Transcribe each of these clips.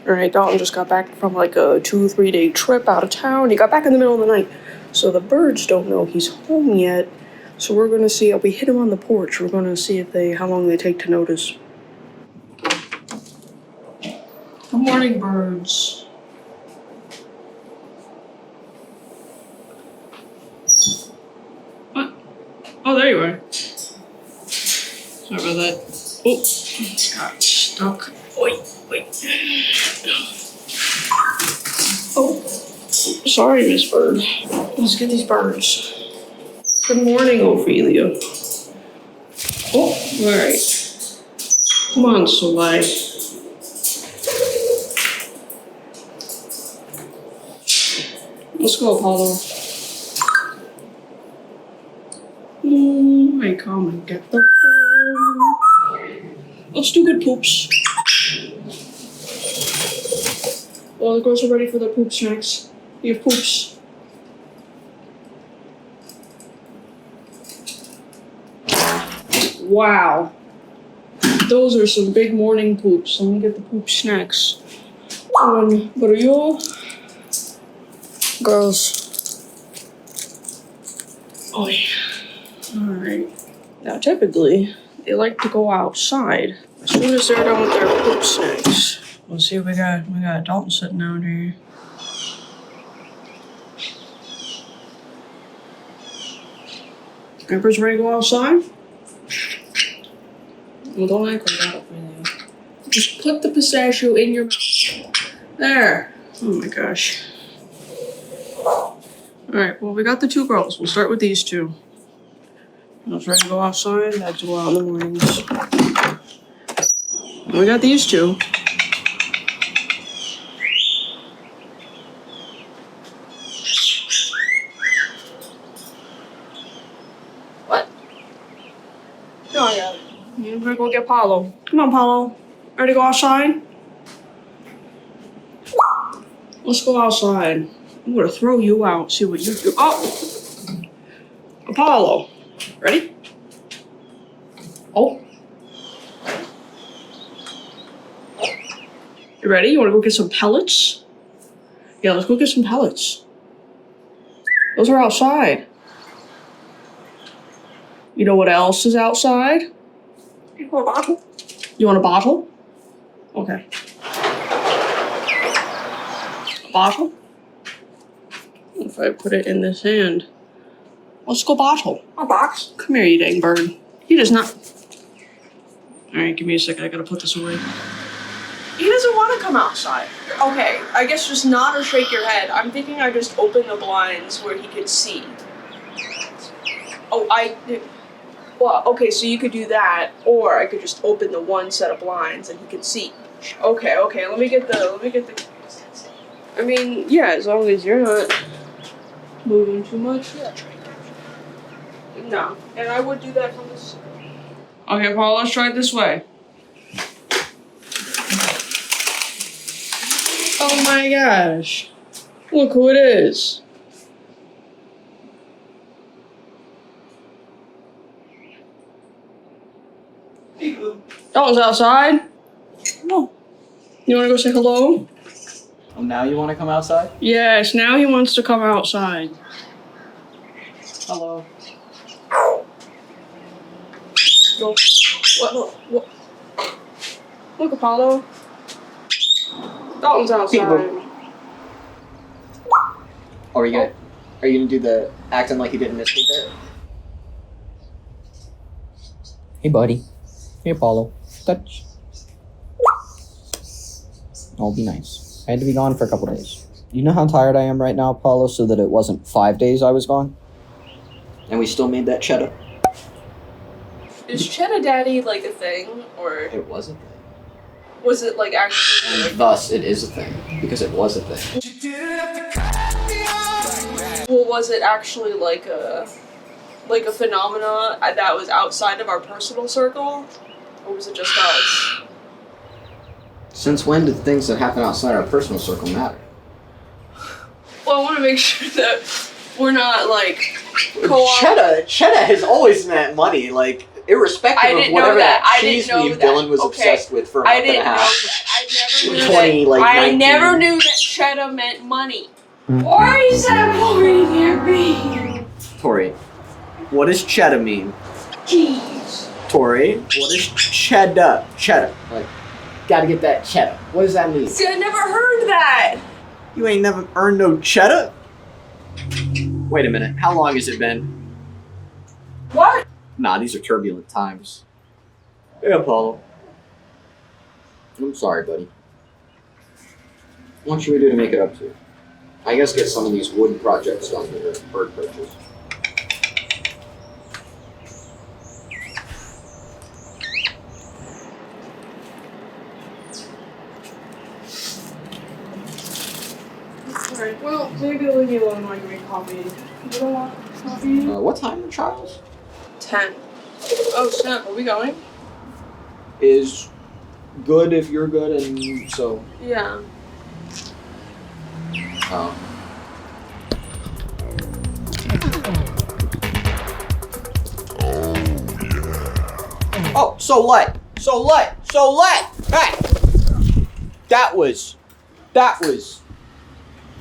Alright, Dalton just got back from like a 2-3 day trip out of town. He got back in the middle of the night. So the birds don't know he's home yet. So we're gonna see, we hit him on the porch. We're gonna see how long they take to notice. Good morning, birds. What? Oh, there you are. Sorry about that. Oh, got stuck. Wait. Oh, sorry, Miss Bird. Let's get these birds. Good morning, Ophelia. Oh, alright. Come on, Soleil. Let's go, Apollo. I come and get the bird. Let's do good poops. Well, the girls are ready for their poop snacks. You have poops. Wow. Those are some big morning poops. Let me get the poop snacks. What are you? Girls. Oh, yeah. Alright. Now, typically, they like to go outside as soon as they're done with their poop snacks. Let's see what we got. We got Dalton sitting out here. Grandpa's ready to go outside? Well, don't act like that, really. Just put the pistachio in your mouth. There. Oh my gosh. Alright, well, we got the two girls. We'll start with these two. Those ready to go outside. That's go out in the mornings. And we got these two. What? No, I got it. We're gonna go get Paulo. Come on, Paulo. Ready to go outside? Let's go outside. I'm gonna throw you out. See what you do. Oh! Apollo. Ready? Oh. You ready? You wanna go get some pellets? Yeah, let's go get some pellets. Those are outside. You know what else is outside? You want a bottle? You want a bottle? Okay. A bottle? If I put it in this hand. Let's go bottle. A box? Come here, you dang bird. He does not. Alright, give me a second. I gotta put this away. He doesn't want to come outside. Okay, I guess just nod or shake your head. I'm thinking I just open the blinds where he could see. Oh, well, okay, so you could do that, or I could just open the one set of blinds and he could see. Okay, let me get the, I mean, yeah, as long as you're not moving too much. Yeah. No, and I would do that from this. Okay, Paul, let's try it this way. Oh my gosh. Look who it is. Dalton's outside. No. You want to go say hello? Oh, now you want to come outside? Yes, now he wants to come outside. Hello. What? Look, Apollo. Dalton's outside. Oh, are you gonna do the acting like you didn't miss me there? Hey, buddy. Hey, Apollo. Touch. Oh, be nice. I had to be gone for a couple days. You know how tired I am right now, Apollo, so that it wasn't 5 days I was gone? And we still made that cheddar. Is Cheddar Daddy like a thing, or It was a thing. was it like actually? And thus, it is a thing, because it was a thing. Well, was it actually like a phenomena that was outside of our personal circle, or was it just us? Since when did things that happen outside our personal circle matter? Well, I want to make sure that we're not like Cheddar has always meant money, like irrespective of whatever that cheese weave Dylan was obsessed with for a month and a half. I I never knew that cheddar meant money. Why is that boy near me? Tori, what does cheddar mean? Cheese. Tori, what is cheddar? Cheddar. Like, gotta get that cheddar. What does that mean? See, I never heard that. You ain't never earned no cheddar? Wait a minute, how long has it been? What? Nah, these are turbulent times. Hey, Apollo. I'm sorry, buddy. What should we do to make it up to you? I guess get some of these wood projects done that are bird perches. Alright, well, maybe leave me alone while I make coffee. You don't want coffee? What time are trials? 10. Oh snap, are we going? Is good if you're good, and so. Yeah. Oh. Oh, so what? Hey! That was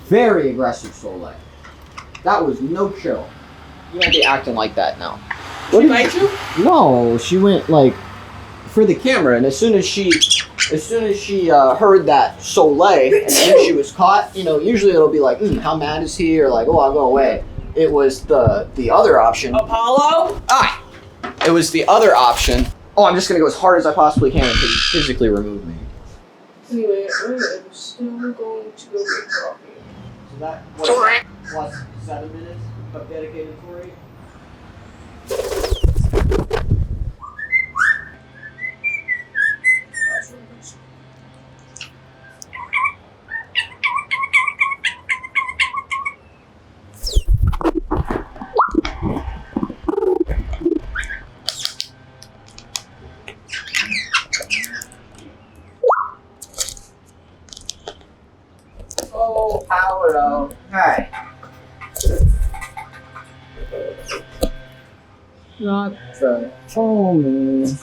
very aggressive, Soleil. That was no chill. You won't be acting like that now. She bite you? No, she went like for the camera, and as soon as she heard that Soleil and knew she was caught, you know, usually it'll be like, how mad is he, or like, oh, I'll go away. It was the other option. Apollo? It was the other option. Oh, I'm just gonna go as hard as I possibly can until you physically remove me. Anyway, I am still going to go get coffee. So that was plus 7 minutes of dedicated Tori. Oh, Parrot. Hey. Not the Tommy,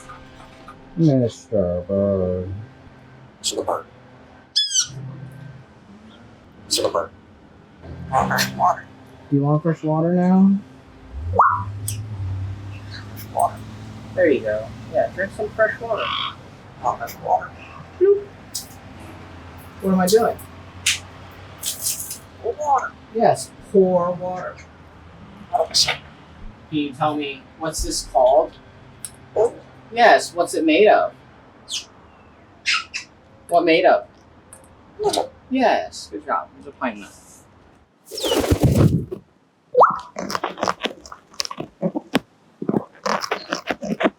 Mr. Bird. To the bird. To the bird. Fresh water. You want fresh water now? Water. There you go. Yeah, drink some fresh water. Fresh water. What am I doing? Water. Yes, pour water. Can Can you tell me what's this called? Yes, what's it made of? What made of? Yes, good job. There's a pine nut.